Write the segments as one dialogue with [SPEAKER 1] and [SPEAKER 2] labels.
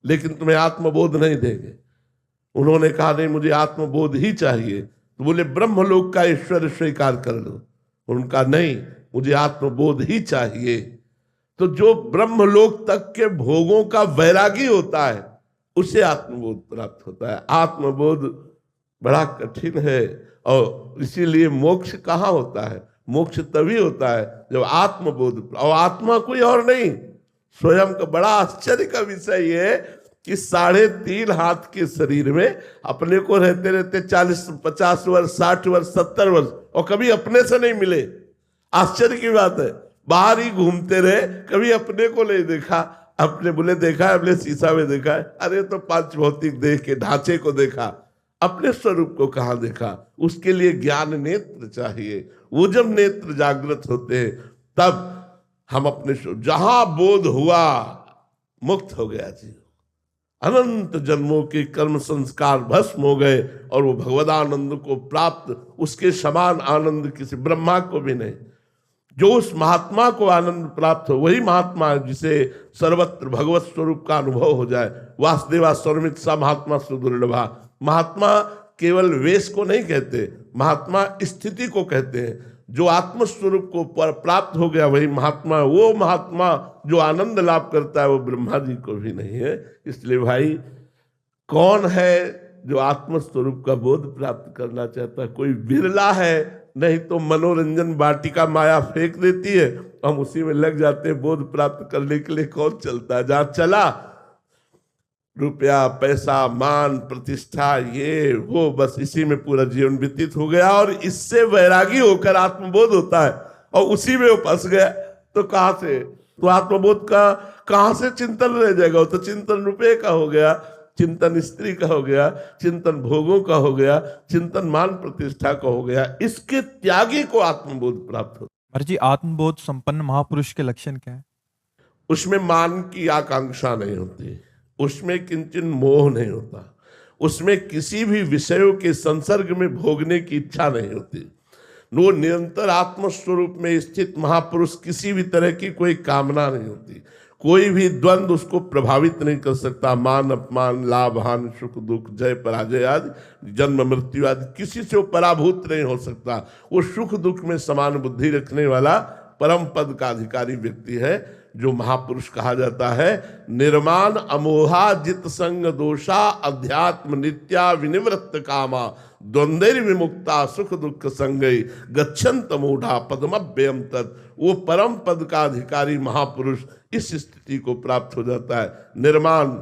[SPEAKER 1] लेकिन तुम्हें आत्मबोध नहीं देंगे। उन्होंने कहा नहीं, मुझे आत्मबोध ही चाहिए। तो बोले ब्रह्मलोक का ईश्वर स्वीकार कर लो। उनका नहीं, मुझे आत्मबोध ही चाहिए। तो जो ब्रह्मलोक तक के भोगों का वैरागी होता है उसे आत्मबोध प्राप्त होता है। आत्मबोध बड़ा कठिन है, और इसीलिए मोक्ष कहाँ होता है? मोक्ष तभी होता है जब आत्मबोध, और आत्मा कोई और नहीं, स्वयं का। बड़ा आश्चर्य का विषय ये है कि 3.5 हाथ के शरीर में अपने को रहते रहते 40, 50 वर्ष, 60 वर्ष, 70 वर्ष, और कभी अपने से नहीं मिले। आश्चर्य की बात है। बाहर ही घूमते रहे, कभी अपने को नहीं देखा। अपने बोले देखा है, अपने शीशा में देखा है, अरे तो पांच भौतिक देह के ढांचे को देखा, अपने स्वरूप को कहाँ देखा? उसके लिए ज्ञान नेत्र चाहिए। वो जब नेत्र जागृत होते हैं तब हम अपने जहां बोध हुआ मुक्त हो गया जी। अनंत जन्मों के कर्म संस्कार भस्म हो गए और वो भगवदानंद को प्राप्त, उसके समान आनंद किसी ब्रह्मा को भी नहीं। जो उस महात्मा को आनंद प्राप्त हो वही महात्मा है जिसे सर्वत्र भगवत स्वरूप का अनुभव हो जाए। वासुदेवा सर्वमित सा महात्मा सुदुर्लभा। महात्मा केवल वेश को नहीं कहते, महात्मा स्थिति को कहते हैं। जो आत्मस्वरूप को प्राप्त हो गया वही महात्मा। वो महात्मा जो आनंद लाभ करता है वो ब्रह्मा जी को भी नहीं है। इसलिए भाई, कौन है जो आत्मस्वरूप का बोध प्राप्त करना चाहता है? कोई बिरला है, नहीं तो मनोरंजन वाटिका माया फेंक देती है, हम उसी में लग जाते हैं। बोध प्राप्त करने के लिए कौन चलता है? जहां चला रुपया, पैसा, मान, प्रतिष्ठा, ये वो, बस इसी में पूरा जीवन व्यतीत हो गया, और इससे वैरागी होकर आत्मबोध होता है और उसी में वो फंस गया। तो कहां से, तो आत्मबोध का कहां से चिंतन रह जाएगा? वो तो चिंतन रुपये का हो गया, चिंतन स्त्री का हो गया, चिंतन भोगों का हो गया, चिंतन मान प्रतिष्ठा का हो गया। इसके त्यागी को आत्मबोध प्राप्त होता।
[SPEAKER 2] महाराज जी, आत्मबोध संपन्न महापुरुष के लक्षण क्या है?
[SPEAKER 1] उसमें मान की आकांक्षा नहीं होती, उसमें किंचन मोह नहीं होता, उसमें किसी भी विषयों के संसर्ग में भोगने की इच्छा नहीं होती। वो निरंतर आत्मस्वरूप में स्थित महापुरुष, किसी भी तरह की कोई कामना नहीं होती, कोई भी द्वंद उसको प्रभावित नहीं कर सकता। मान अपमान, लाभ हानि, सुख दुख, जय पराजय आदि, जन्म मृत्यु आदि, किसी से वो पराभूत नहीं हो सकता। वो सुख दुख में समान बुद्धि रखने वाला परम पद का अधिकारी व्यक्ति है जो महापुरुष कहा जाता है। निर्माण अमोहा जित संग दोषा अध्यात्म नित्या विनिवृत्त कामा द्वंद्वैर विमुक्ता सुख दुख संगई गच्छन्त मूढ़ा पदमभ्यम तत्। वो परम पद का अधिकारी महापुरुष इस स्थिति को प्राप्त हो जाता है। निर्माण,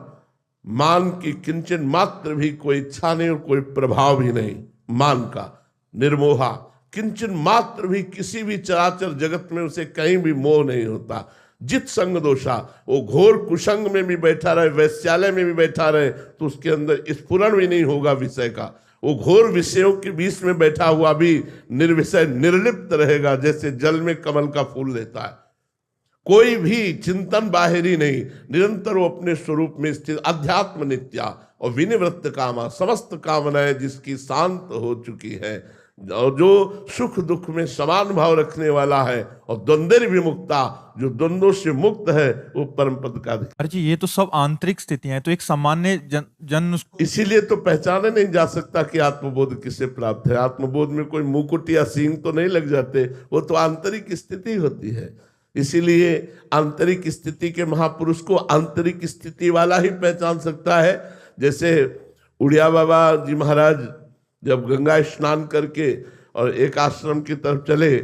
[SPEAKER 1] मान की किंचन मात्र भी कोई इच्छा नहीं और कोई प्रभाव भी नहीं मान का। निर्मोहा, किंचन मात्र भी किसी भी चराचर जगत में उसे कहीं भी मोह नहीं होता। जित संग दोषा, वो घोर कुसंग में भी बैठा रहे, वैश्यालय में भी बैठा रहे, तो उसके अंदर स्फुरण भी नहीं होगा विषय का। वो घोर विषयों के बीच में बैठा हुआ भी निर्विषय निर्लिप्त रहेगा, जैसे जल में कमल का फूल रहता है। कोई भी चिंतन बाहरी नहीं, निरंतर वो अपने स्वरूप में स्थित। अध्यात्म नित्या और विनिवृत्त कामा, समस्त कामनाएं जिसकी शांत हो चुकी है, और जो सुख दुख में समान भाव रखने वाला है, और द्वंद्व विमुक्ता, जो द्वंद्वों से मुक्त है, वो परम पद का अधिकारी।
[SPEAKER 2] अरे जी, ये तो सब आंतरिक स्थितियां हैं, तो एक सामान्य जन
[SPEAKER 1] इसीलिए तो पहचाने नहीं जा सकता कि आत्मबोध किसे प्राप्त है। आत्मबोध में कोई मुकुट या सींग तो नहीं लग जाते, वो तो आंतरिक स्थिति होती है। इसीलिए आंतरिक स्थिति के महापुरुष को आंतरिक स्थिति वाला ही पहचान सकता है। जैसे उड़िया बाबा जी महाराज जब गंगा स्नान करके और एक आश्रम की तरफ चले,